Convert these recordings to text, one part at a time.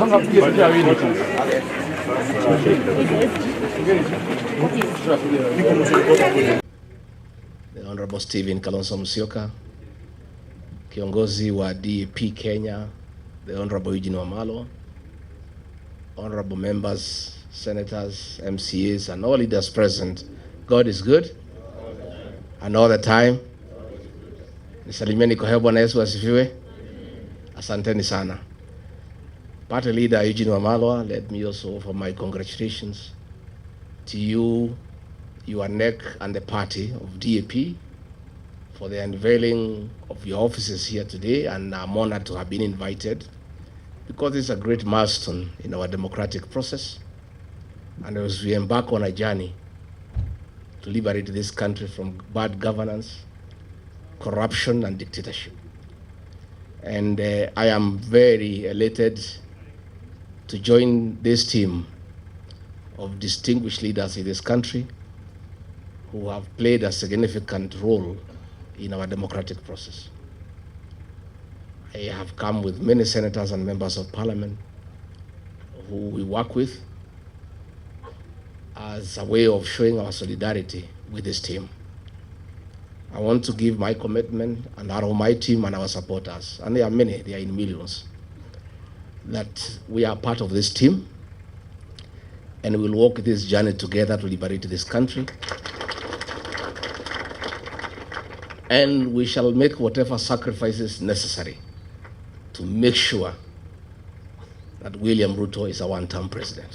The Honorable Stephen Kalonzo Musyoka, kiongozi wa DAP Kenya, the Honorable Eugene Wamalwa, honorable members, senators, MCAs, and all leaders present. God is good, and all the time. Nisalimieni kwa hewa. Bwana Yesu asifiwe. Asanteni sana. Party leader Eugene Wamalwa, let me also offer my congratulations to you, your neck, and the party of DAP for the unveiling of your offices here today, and I'm honored to have been invited because it's a great milestone in our democratic process, and as we embark on a journey to liberate this country from bad governance, corruption, and dictatorship. And I am very elated to join this team of distinguished leaders in this country who have played a significant role in our democratic process. I have come with many senators and members of parliament who we work with as a way of showing our solidarity with this team. I want to give my commitment and that of my team and our supporters, and there are many, they are in millions, that we are part of this team and we'll walk this journey together to liberate this country. And we shall make whatever sacrifices necessary to make sure that William Ruto is a one-term president.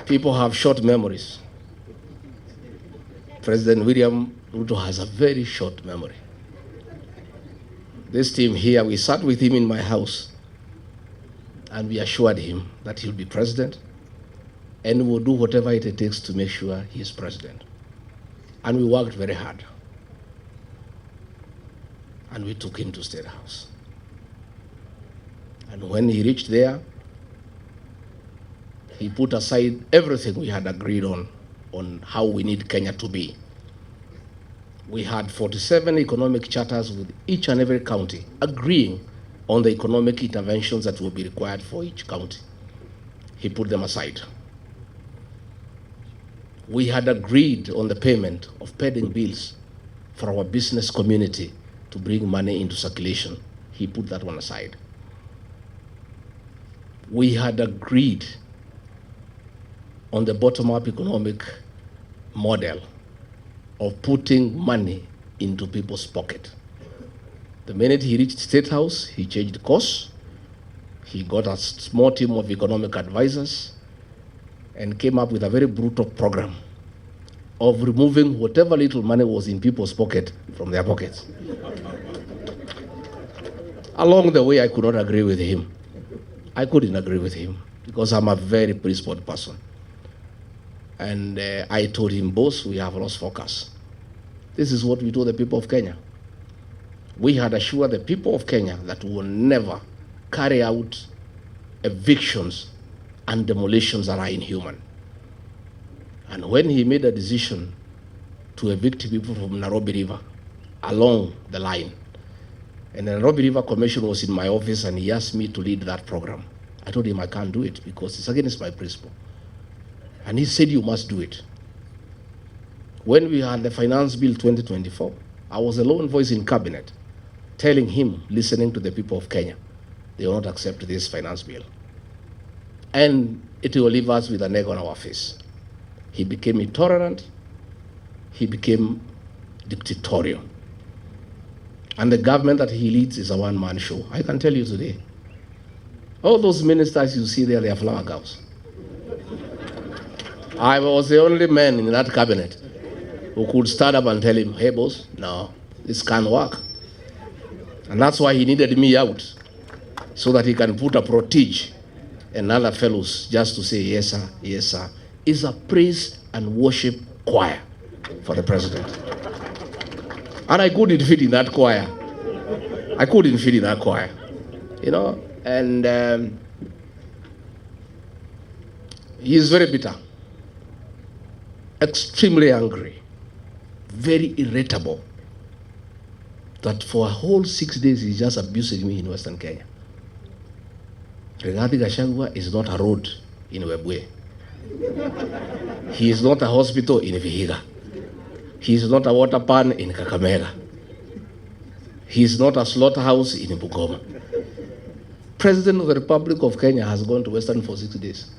People have short memories. President William Ruto has a very short memory. This team here, we sat with him in my house and we assured him that he'll be president and we'll do whatever it takes to make sure he is president. And we worked very hard. And we took him to State House. And when he reached there, he put aside everything we had agreed on how we need Kenya to be. We had 47 economic charters with each and every county agreeing on the economic interventions that will be required for each county. He put them aside. We had agreed on the payment of pending bills for our business community to bring money into circulation. He put that one aside. We had agreed on the bottom-up economic model of putting money into people's pocket. The minute he reached State House, he changed course. He got a small team of economic advisors and came up with a very brutal program of removing whatever little money was in people's pocket from their pockets. Along the way, I could not agree with him. I couldn't agree with him because I'm a very principled person. And I told him, boss, we have lost focus. This is what we told the people of Kenya. We had assured the people of Kenya that we will never carry out evictions and demolitions that are inhuman. And when he made a decision to evict people from Nairobi River along the line, and the Nairobi River Commission was in my office and he asked me to lead that program, I told him I can't do it because it's against my principle. And he said, you must do it. When we had the Finance Bill 2024, I was the lone voice in cabinet telling him, listening to the people of Kenya, they will not accept this finance bill. And it will leave us with an egg on our face. He became intolerant. He became dictatorial. And the government that he leads is a one-man show. I can tell you today, all those ministers you see there, they are flower girls. I was the only man in that cabinet who could stand up and tell him, hey boss, no, this can't work. And that's why he needed me out, so that he can put a protege and other fellows just to say, yes sir, yes sir. It's a praise and worship choir for the president. And I couldn't fit in that choir. I couldn't fit in that choir, you know, and he is very bitter, extremely angry, very irritable, that for a whole 6 days he's just abusing me in Western Kenya. Rigathi Gachagua is not a road in Webwe. He is not a hospital in Vihiga. He is not a water pan in Kakamega. He is not a slaughterhouse in Bungoma. President of the Republic of Kenya has gone to Western for 6 days,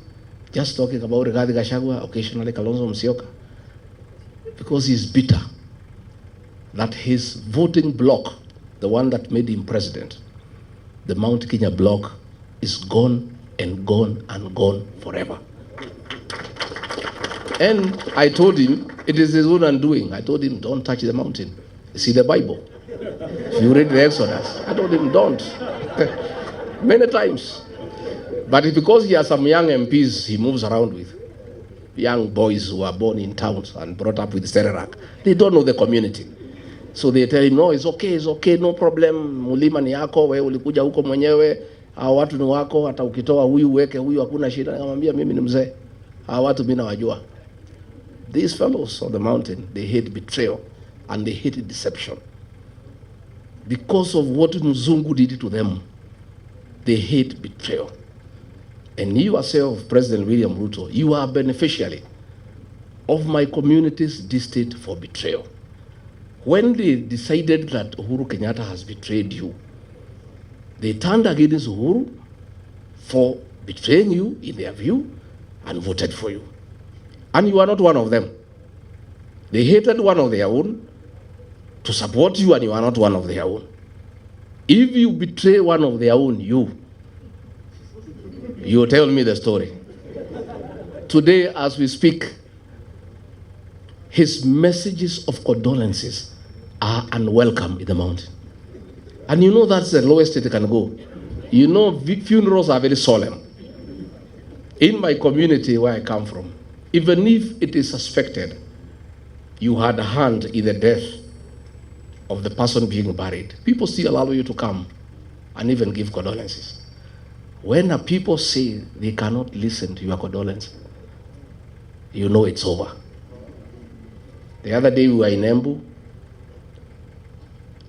just talking about Rigathi Gachagua, occasionally Kalonzo Musyoka, because he's bitter that his voting bloc, the one that made him president, the Mount Kenya bloc, is gone and gone and gone forever. And I told him, it is his own undoing. I told him, don't touch the mountain. See the Bible. If you read the Exodus, I told him, don't. Many times. But because he has some young MPs he moves around with, young boys who are born in towns and brought up with Serelak, they don't know the community. So they tell him, no, it's okay, no problem. Mulima ni yako, wewe ulikuja huko mwenyewe, hao watu ni wako, hata ukitoa huyu uweke huyu hakuna shida. Nikamwambia mimi ni mzee. Hao watu mimi nawajua. These fellows on the mountain, they hate betrayal and they hate deception. Because of what Mzungu did to them, they hate betrayal. And you yourself, President William Ruto, you are a beneficiary of my community's distaste for betrayal. When they decided that Uhuru Kenyatta has betrayed you, they turned against Uhuru for betraying you in their view and voted for you. And you are not one of them. They hated one of their own to support you, and you are not one of their own. If you betray one of their own, you tell me the story. Today, as we speak, his messages of condolences are unwelcome in the mountain. And you know that's the lowest it can go. You know, funerals are very solemn. In my community where I come from, even if it is suspected you had a hand in the death of the person being buried, people still allow you to come and even give condolences. When a people say they cannot listen to your condolence, you know it's over. The other day we were in Embu,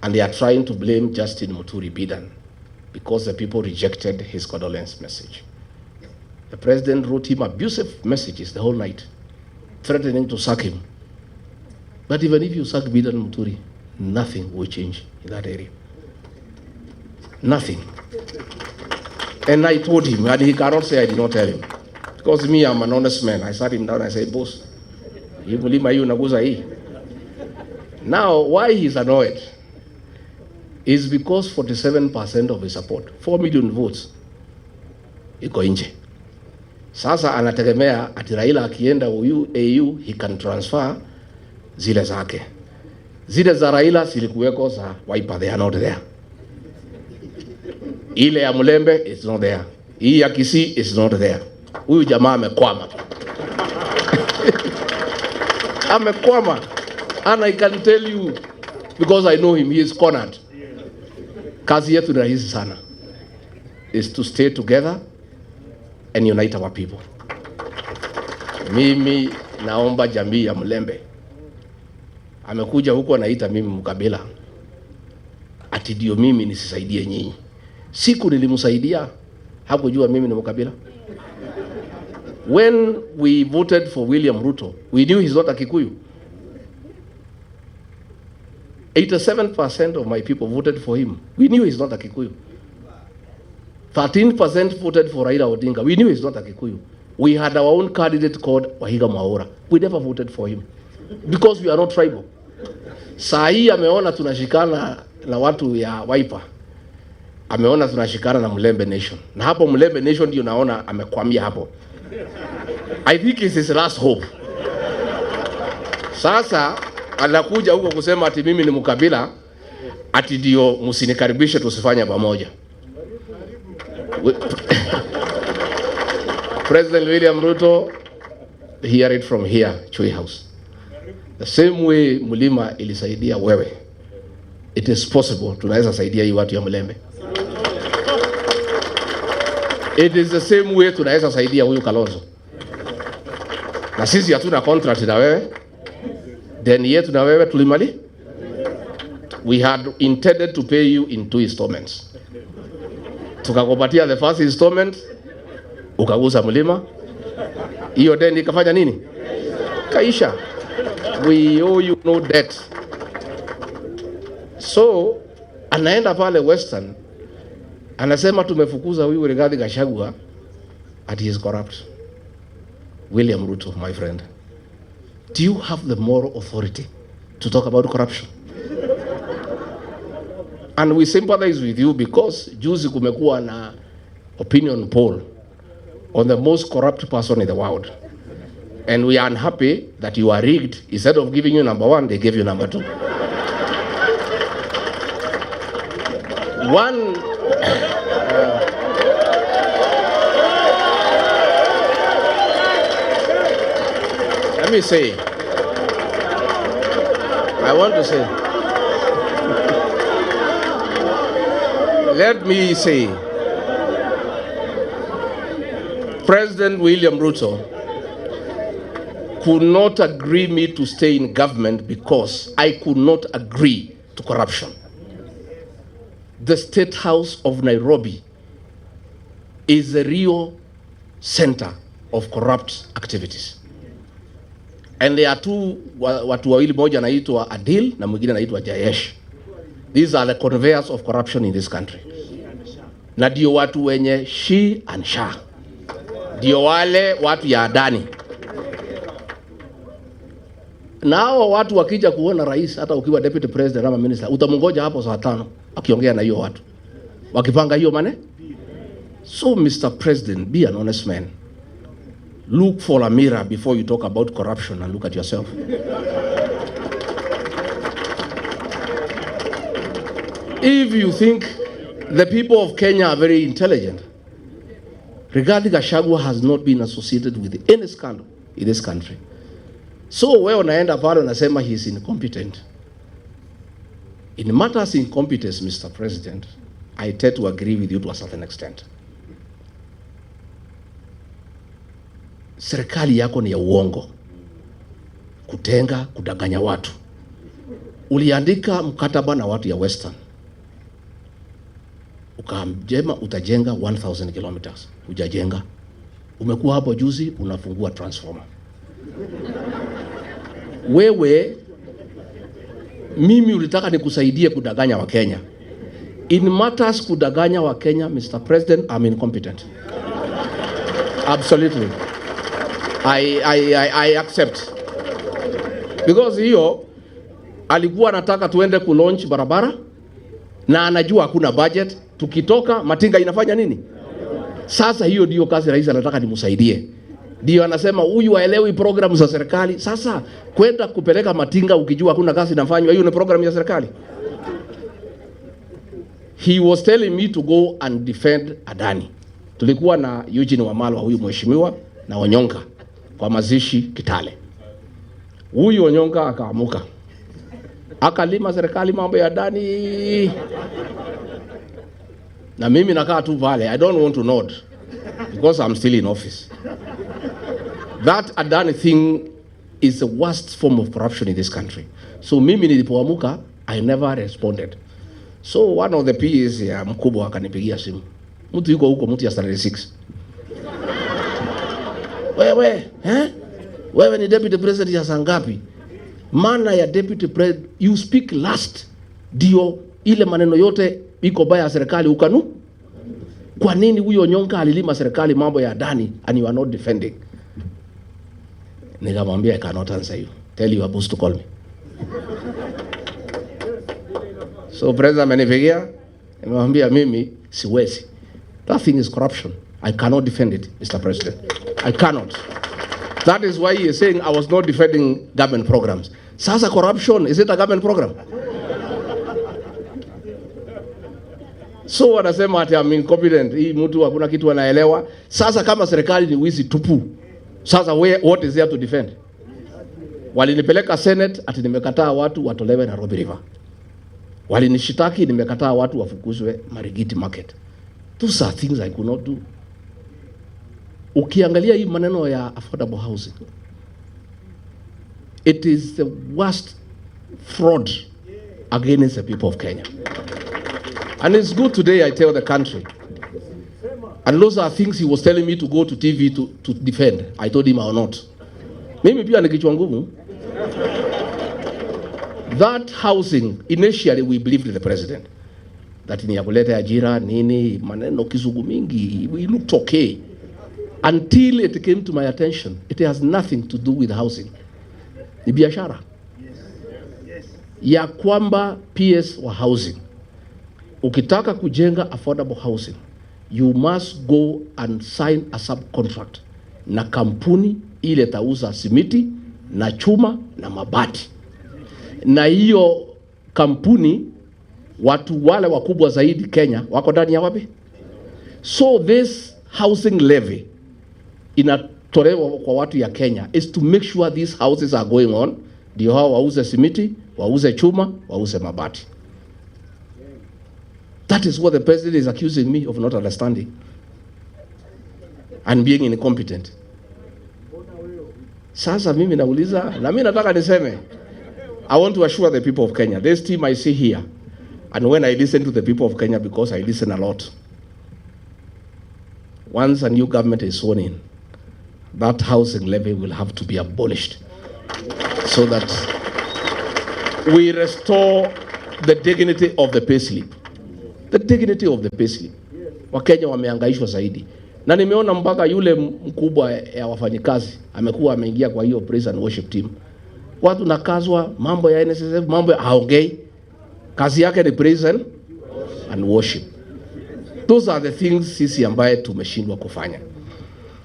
and they are trying to blame Justin Muturi Bidan because the people rejected his condolence message. The president wrote him abusive messages the whole night, threatening to sack him. But even if you sack Bidan Muturi, nothing will change in that area. Nothing. And I told him, and he cannot say I did not tell him. Because me, I'm an honest man. I sat him down and I said, boss, now, why he's annoyed is because 47% of his support, 4 million votes, iko nje. Sasa anategemea ati Raila akienda AU, he can transfer zile zake. Zile za Raila zilikuweko za Wiper, they are not there. Ile ya Mulembe is not there. Hii ya Kisii is not there. Huyu jamaa amekwama. Amekwama. And I can tell you, because I know him, he is cornered. Kazi yetu ni rahisi sana, is to stay together and unite our people. Mimi naomba jamii ya Mulembe. Amekuja huko anaita mimi mkabila. Ati ndio mimi nisisaidie nyinyi. Siku nilimsaidia, hakujua mimi ni mkabila. When we voted for William Ruto, we knew he's not a Kikuyu. 87% of my people voted for him. We knew he's not a Kikuyu. 13% voted for Raila Odinga. We knew he's not a Kikuyu. We had our own candidate called Wahiga Mwaura. We never voted for him because we are not tribal. Saa hii ameona tunashikana na watu ya Wiper. Ameona tunashikana na Mulembe Nation. Na hapo Mulembe Nation ndio naona amekwamia hapo. I think it's his last hope. Sasa anakuja huko kusema ati mimi ni mkabila, ati ndio msinikaribishe tusifanye pamoja. President William Ruto, hear it from here, Chui House. The same way Mulima ilisaidia wewe, it is possible tunaweza saidia hii watu ya Mulembe. It is the same way tunaweza saidia huyu Kalonzo. Na sisi hatuna contract na wewe, then yetu na wewe tulimali. we had intended to pay you in 2 installments. Tukakupatia the first installment, ukagusa mlima. Hiyo deni ikafanya nini? Kaisha. We owe you no debt. So, anaenda pale Western, anasema tumefukuza huyu Rigathi Gachagua, and he is corrupt. William Ruto, my friend, do you have the moral authority to talk about corruption? And we sympathize with you because juzi kumekuwa na opinion poll on the most corrupt person in the world. And we are unhappy that you are rigged. Instead of giving you number 1, they gave you number 2. Let me say, I want to say, let me say, President William Ruto could not agree me to stay in government because I could not agree to corruption. The State House of Nairobi is the real center of corrupt activities. And there are two, watu wawili, moja anaitwa Adil na mwingine anaitwa Jayesh. These are the conveyors of corruption in this country. Na ndio watu wenye she and sha. Ndio wale watu ya Adani. Na hao watu wakija kuona rais, hata ukiwa deputy president ama minister, utamungoja hapo saa 5 akiongea na hiyo watu, wakipanga hiyo mane. So Mr. President, be an honest man. Look for a mirror before you talk about corruption and look at yourself. If you think the people of Kenya are very intelligent, Rigathi Gachagua has not been associated with any scandal in this country. So wewe unaenda pale unasema he is incompetent. In matters incompetence, Mr. President, I tend to agree with you to a certain extent. Serikali yako ni ya uongo, kutenga, kudanganya watu. Uliandika mkataba na watu ya Western, ukaamjema utajenga 1000 kilometers, hujajenga. Umekuwa hapo juzi unafungua transformer. Wewe, mimi ulitaka nikusaidie kudanganya wa Kenya. In matters kudanganya wa Kenya, Mr. President, I'm incompetent. Absolutely. I accept. Because hiyo alikuwa anataka tuende kulaunch barabara na anajua hakuna budget, tukitoka matinga inafanya nini? Sasa hiyo ndio kazi rais anataka nimsaidie. Ndio anasema huyu haelewi programu za serikali. Sasa kwenda kupeleka matinga ukijua hakuna kazi inafanywa, hiyo ni programu ya serikali? He was telling me to go and defend Adani. Tulikuwa na Eugene Wamalwa, huyu mheshimiwa, na Onyonka kwa mazishi Kitale. Huyu Onyonka akaamuka, akalima serikali mambo ya Adani, na mimi nakaa tu pale. I don't want to nod because I'm still in office. That Adani thing is the worst form of corruption in this country. So mimi nilipoamuka, I never responded. So one of the PAs ya mkubwa akanipigia simu. Mtu yuko huko, mtu ya Standard 6. Wewe ni deputy president ya saa ngapi? Maana ya deputy president, you speak last. Dio ile maneno yote iko baya ya serikali ukanu. Kwa nini huyo Onyonka alilima serikali mambo ya Adani and you are not defending? Nikamwambia I cannot answer you. Tell your boss to call me. So president amenipigia, nimemwambia mimi siwezi. That thing is corruption. I cannot defend it, Mr. President. I cannot. That is why he is saying I was not defending government programs. Sasa corruption, is it a government program? So wanasema ati I'm incompetent. Hii mtu hakuna kitu anaelewa. Sasa kama serikali ni wizi tupu, sasa what is there to defend? Walinipeleka Senate ati nimekataa watu watolewe Nairobi River. Walinishitaki nimekataa watu wafukuzwe Marigiti Market. Those are things I could not do. Ukiangalia hii maneno ya affordable housing, it is the worst fraud against the people of Kenya. And it's good today I tell the country. And those are things he was telling me to go to TV to defend. I told him I will not. Mimi pia ni kichwa ngumu. That housing, initially we believed in the president. That ni ya kuleta ajira, nini, maneno kizungu mingi, we looked okay. Until it came to my attention, it has nothing to do with housing. Ni biashara. Ya kwamba PS wa housing. Ukitaka kujenga affordable housing, you must go and sign a subcontract na kampuni ile tauza simiti na chuma na mabati. Na hiyo kampuni watu wale wakubwa zaidi Kenya wako ndani ya wapi? So this housing levy inatolewa kwa watu ya Kenya is to make sure these houses are going on, ndio hao wauze simiti, wauze chuma, wauze mabati. That is what the president is accusing me of not understanding and being incompetent. Sasa mimi nauliza, na mimi nataka niseme, I want to assure the people of Kenya, this team I see here, and when I listen to the people of Kenya, because I listen a lot, once a new government is sworn in, that housing levy will have to be abolished so that we restore the dignity of the payslip. The dignity of the payslip. Wakenya wamehangaishwa zaidi. Na nimeona mpaka yule mkubwa ya wafanyikazi amekuwa ameingia kwa hiyo praise and worship team. Watu nakazwa mambo ya NSSF, mambo ya haongei. Kazi yake ni praise and worship. Those are the things sisi ambaye tumeshindwa kufanya.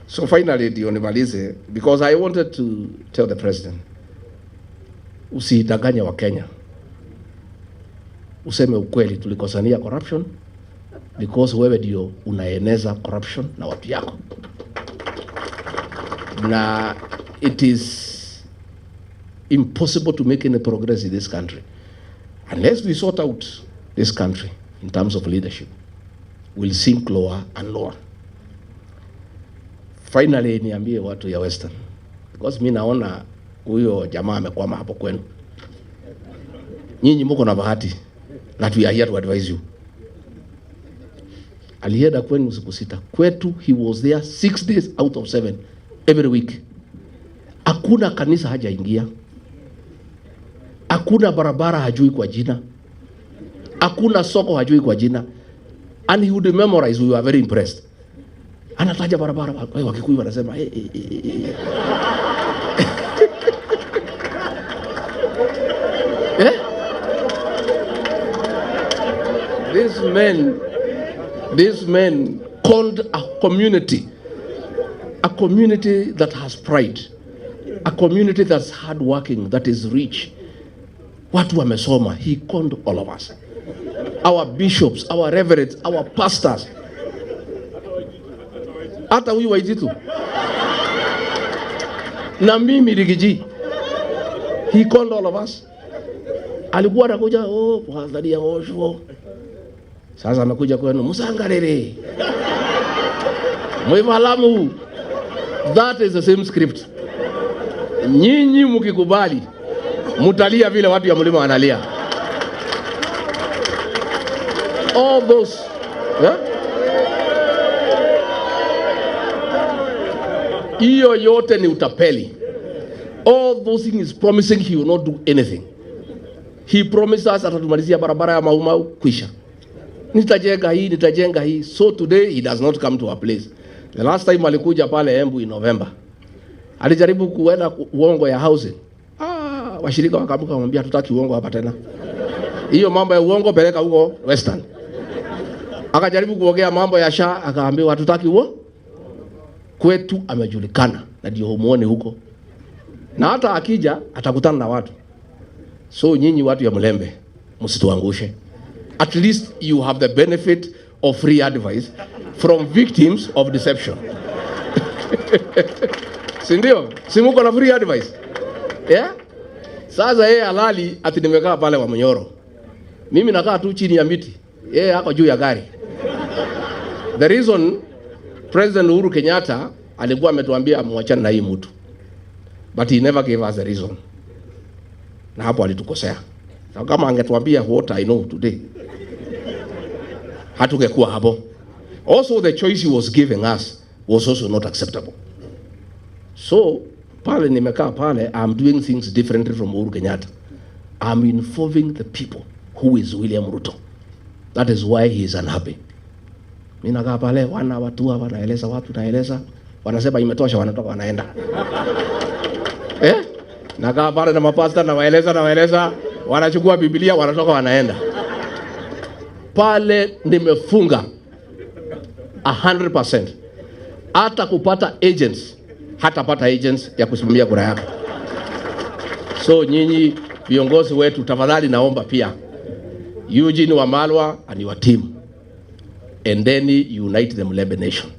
So finally ndio nimalize, because I wanted to tell the president, usidanganye wa Kenya. Useme ukweli, tulikosania corruption because wewe ndio unaeneza corruption na watu yako. Na it is impossible to make any progress in this country unless we sort out this country in terms of leadership. We'll sink lower and lower. Finally niambie watu ya Western, because mimi naona huyo jamaa amekwama hapo kwenu. Nyinyi mko na bahati that we are here to advise you. Alienda kwenu siku 6. Kwetu he was there 6 days out of 7 every week. Hakuna kanisa hajaingia. Hakuna barabara hajui kwa jina. Hakuna soko hajui kwa jina. And he would memorize. We were very impressed. Anataja barabara, Wakikuyu wanasema These men called a community that has pride, a community that's hardworking, that is rich. Watu wamesoma. He called all of us, our bishops, our reverends, our pastors. Hata huyu Waititu na mimi Rigiji, he called all of us. Alikuwa anakuja kwa dhadi ya osho. Sasa amekuja kwenu musangarere mwivalamu. That is the same script. Nyinyi mkikubali mutalia vile watu ya mlima wanalia. All those hiyo yote ni utapeli. All those things is promising he will not do anything. He promised us atatumalizia barabara ya Maumau kwisha. Nitajenga hii. So today he does not come to our place. The last time alikuja pale Embu in November, alijaribu kuenda uongo ya housing. Washirika wakamuka kumwambia tutaki uongo hapa tena. Hiyo mambo ya uongo peleka huko Western. Akajaribu kuongea mambo ya SHA, akaambiwa tutaki uongo. Kwetu amejulikana na ndio humuone huko. Na hata akija atakutana na watu. So nyinyi watu ya Mlembe msituangushe. At least you have the benefit of free advice from victims of deception. Sindio? Simuko na free advice. Yeah? Sasa yeye halali ati nimekaa pale wa Mnyoro. Mimi nakaa tu chini ya miti. Yeye hako juu ya gari. The reason President Uhuru Kenyatta alikuwa ametuambia muachane na hii mtu, but he never gave us the reason. Na hapo alitukosea. Na kama angetuambia what I know today, hatungekuwa hapo. Also, the choice he was giving us was also not acceptable. So, pale nimekaa pale, I'm doing things differently from Uhuru Kenyatta. I'm informing the people who is William Ruto. That is why he is unhappy. Mimi nakaa pale, watu wanaeleza watu, naeleza, wanasema imetosha, wanatoka wanaenda. Nakaa pale na mapasta na waeleza, wanachukua Biblia, wanatoka wanaenda. Pale nimefunga 100%. Hata kupata agents, hatapata agents ya kusimamia kura yako. So nyinyi viongozi wetu, tafadhali naomba pia Eugene Wamalwa and your team, and then unite the Mulembe nation.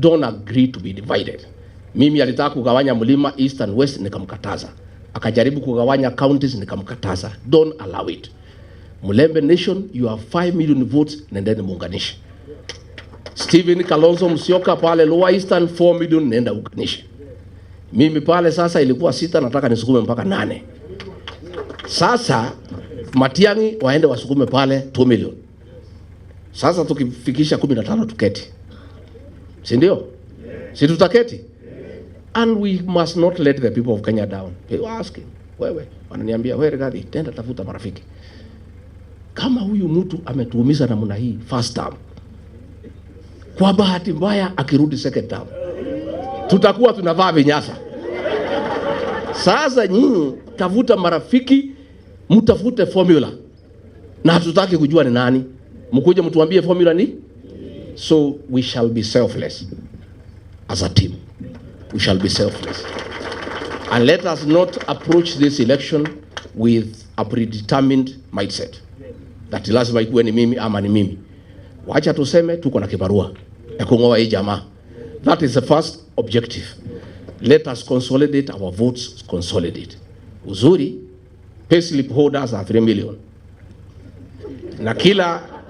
Don't agree to be divided. Mimi alitaka kugawanya mlima east and west, nikamkataza. Akajaribu kugawanya counties, nikamkataza. Don't allow it. Mulembe nation, you have 5 million votes, nendeni muunganishe. Stephen Kalonzo Musyoka pale Lower Eastern 4 million, nenda uunganishe. Mimi pale sasa ilikuwa 6, nataka nisukume mpaka 8. Sasa Matiang'i waende wasukume pale 2 million. Sasa tukifikisha 15 tuketi. Si ndio? Si tutaketi? And we must not let the people of Kenya down. They were asking, wewe, wananiambia, wewe Regathi, tenda tafuta marafiki. Kama huyu mtu ametuumiza namna hii first term, kwa bahati mbaya akirudi second term, tutakuwa tunavaa vinyasa. Sasa nyinyi tafuta marafiki, mtafute formula. Na hatutaki kujua ni nani. Mkuje mtuambie formula ni? So we shall be selfless as a team. We shall be selfless. And let us not approach this election with a predetermined mindset. That lazima ikuwe ni mimi ama ni mimi. Wacha tuseme tuko na kibarua ya kungoa hii jamaa. That is the first objective. Let us consolidate our votes, consolidate. Uzuri, payslip holders are 3 million. Na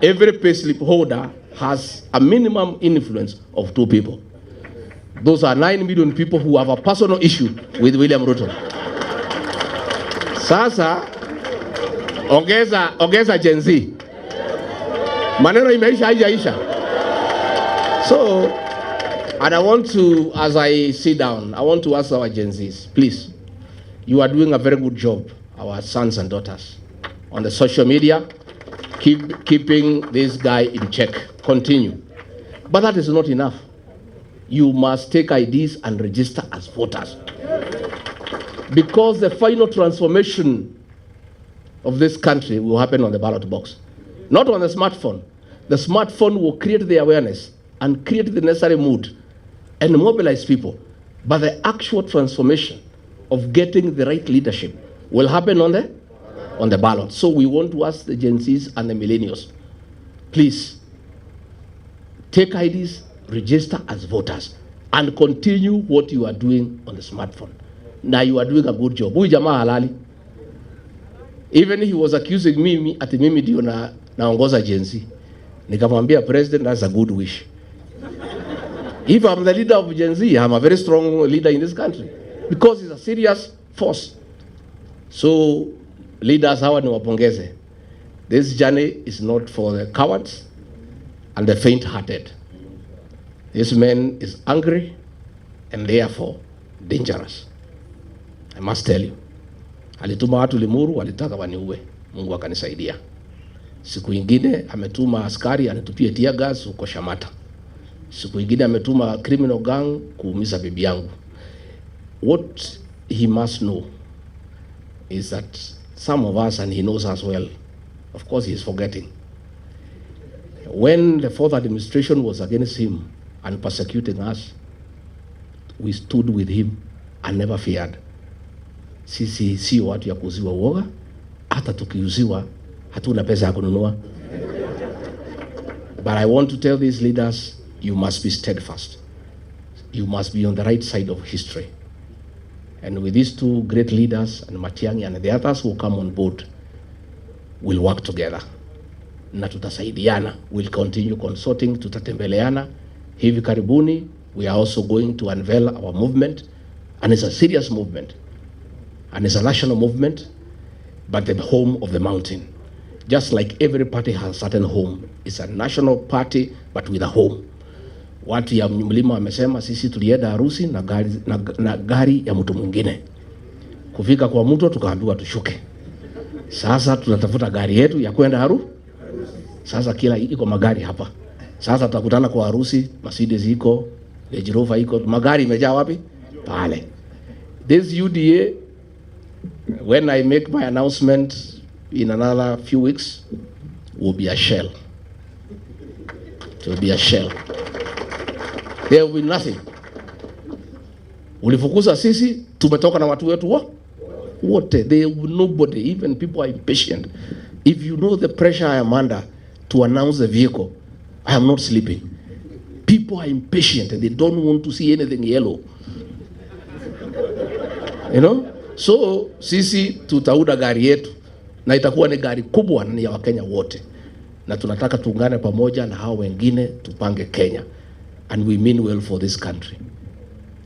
every payslip holder has a minimum influence of 2 people. Those are 9 million people who have a personal issue with William Ruto. Sasa, ongeza Gen Z. Maneno imeisha haijaisha. So, and I want to, as I sit down, I want to ask our Gen Zs, please, you are doing a very good job, our sons and daughters, on the social media, keeping this guy in check. Continue. But that is not enough. You must take IDs and register as voters. Because the final transformation of this country will happen on the ballot box. Not on the smartphone. The smartphone will create the awareness and create the necessary mood and mobilize people. But the actual transformation of getting the right leadership will happen on the ballot. So we want to ask the Gen Zs and the millennials, please, take IDs, register as voters, and continue what you are doing on the smartphone. Now you are doing a good job. Huyu jamaa halali. Even he was accusing me ati mimi ndio naongoza Gen Z. Nikamwambia president, that's a good wish. If I'm the leader of Gen Z, I'm a very strong leader in this country because it's a serious force. So leaders hawa niwapongeze. This journey is not for the cowards and the faint-hearted. This man is angry and therefore dangerous. I must tell you. Alituma watu Limuru, walitaka waniue. Mungu akanisaidia. Siku ingine ametuma askari anitupie tear gas huko Shamata. Siku ingine ametuma criminal gang kuumiza bibi yangu. What he must know is that some of us, and he knows as well, of course he is forgetting, when the fourth administration was against him and persecuting us, we stood with him and never feared. Sisi si watu ya kuuziwa uoga, hata tukiuziwa hatuna pesa ya kununua. But I want to tell these leaders, you must be steadfast. You must be on the right side of history. And with these two great leaders, and Matiang'i and the others who come on board, we'll work together. Na tutasaidiana. We'll continue consulting, tutatembeleana. Hivi karibuni, we are also going to unveil our movement. And it's a serious movement. And it's a national movement. but the home of the mountain. Just like every party has a certain home. It's a national party, but with a home. Watu ya mlima wamesema sisi tulienda harusi na gari ya mtu mwingine. Kufika kwa mtu tukaambiwa tushuke. Sasa tunatafuta gari yetu ya kwenda Sasa kila iko magari hapa. Sasa tutakutana kwa harusi, Mercedes iko, Range Rover iko, magari imejaa wapi? Pale. This UDA, when I make my announcement in another few weeks, will be a shell. It will be a shell. There will be nothing. Ulifukuza sisi, tumetoka na watu wetu wote. There will nobody, even people are impatient. If you know the pressure I am under to announce the vehicle, I am not sleeping. People are impatient and they don't want to see anything yellow. You know? So, sisi tutauda gari yetu na itakuwa ni gari kubwa na ya Wakenya wote. Na tunataka tuungane pamoja na hao wengine tupange Kenya. And we mean well for this country.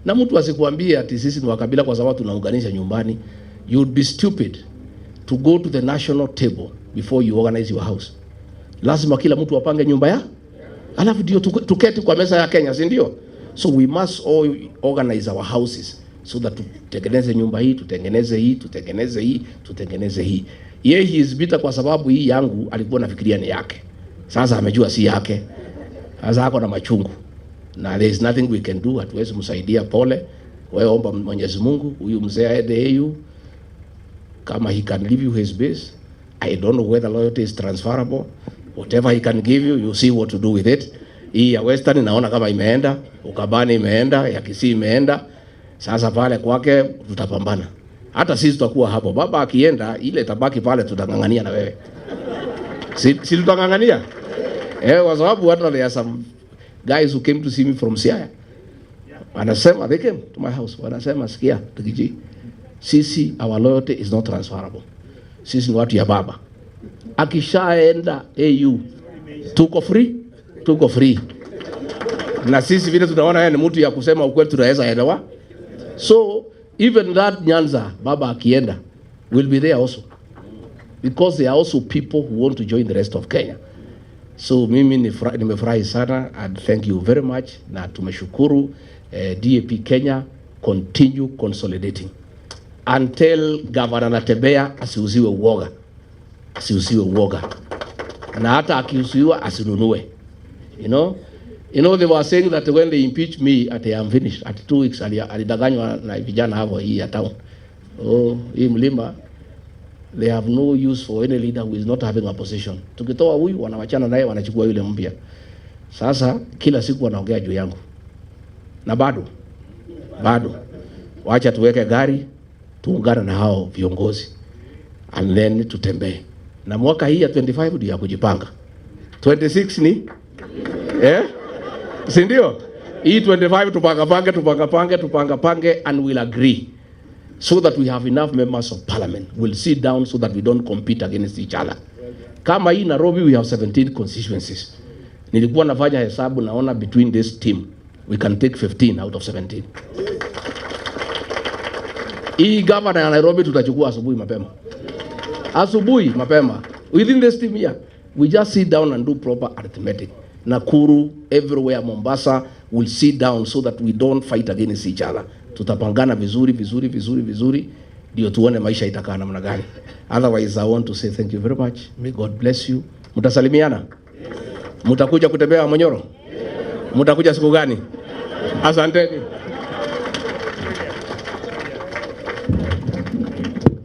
Na mtu asikuambie ati sisi ni wakabila kwa sababu tunaunganisha nyumbani. You would be stupid to go to the national table before you organize your house. Lazima kila mtu apange nyumba ya. Alafu ndio tuketi kwa meza ya Kenya, si ndio? So we must all organize our houses so that tutengeneze nyumba hii, tutengeneze hii, tutengeneze hii, tutengeneze hii. Yeye he is bitter kwa sababu hii yangu alikuwa anafikiria ni yake. Sasa amejua si yake. Sasa ako na machungu. Na there is nothing we can do, hatuwezi msaidia, pole. Wewe omba Mwenyezi Mungu, huyu mzee aende EU kama he can give you his base. I don't know whether loyalty is transferable. Whatever he can give you, you see what to do with it. Hii ya Western naona kama imeenda, Ukabani imeenda, ya Kisii imeenda. Sasa pale kwake tutapambana. Hata sisi tutakuwa hapo. Baba akienda, ile tabaki pale tutangangania na wewe. Si tutangangania? Kwa sababu watu there are some guys who came to see me from Siaya. Wanasema, they came to my house. Wanasema, sikia, tukiji. Sisi, our loyalty is not transferable. Sisi ni watu ya baba. Akishaenda AU, tuko free. Na sisi vile tunaona yeye ni mtu ya kusema ukweli, tunaweza enda So, even that Nyanza, baba akienda, will be there also. Because there are also people who want to join the rest of Kenya. So, mimi nimefurahi sana and thank you very much. Na tumeshukuru DAP Kenya, continue consolidating. Until Governor Natembea asiuziwe uoga. Na hata akiuziwa asinunue. You know they were saying that when they impeach me at I am finished at 2 weeks alidanganywa na vijana hapo hii ya town. Hii mlima they have no use for any leader who is not having a position. Tukitoa huyu wanawachana naye wanachukua yule mpya. Sasa kila siku wanaongea juu yangu. Na bado wacha tuweke gari tuungane na hao viongozi and then tutembee. Na mwaka hii ya 25 ndio ya kujipanga. 26 ni si ndio? Hii 25 tupangapange and we'll agree so that we have enough members of parliament. We'll sit down so that we don't compete against each other. Kama hii Nairobi we have 17 constituencies. Nilikuwa nafanya hesabu naona between this team we can take 15 out of 17. Hii governor ya Nairobi tutachukua asubuhi mapema. Within this team here, we just sit down and do proper arithmetic. Nakuru, everywhere, Mombasa, will sit down so that we don't fight against each other. Tutapangana vizuri, ndio tuone maisha itakaa namna gani. Otherwise, I want to say thank you very much. May God bless you. Mutasalimiana? Mutakuja kutembea Monyoro? Mutakuja siku gani? Asanteni.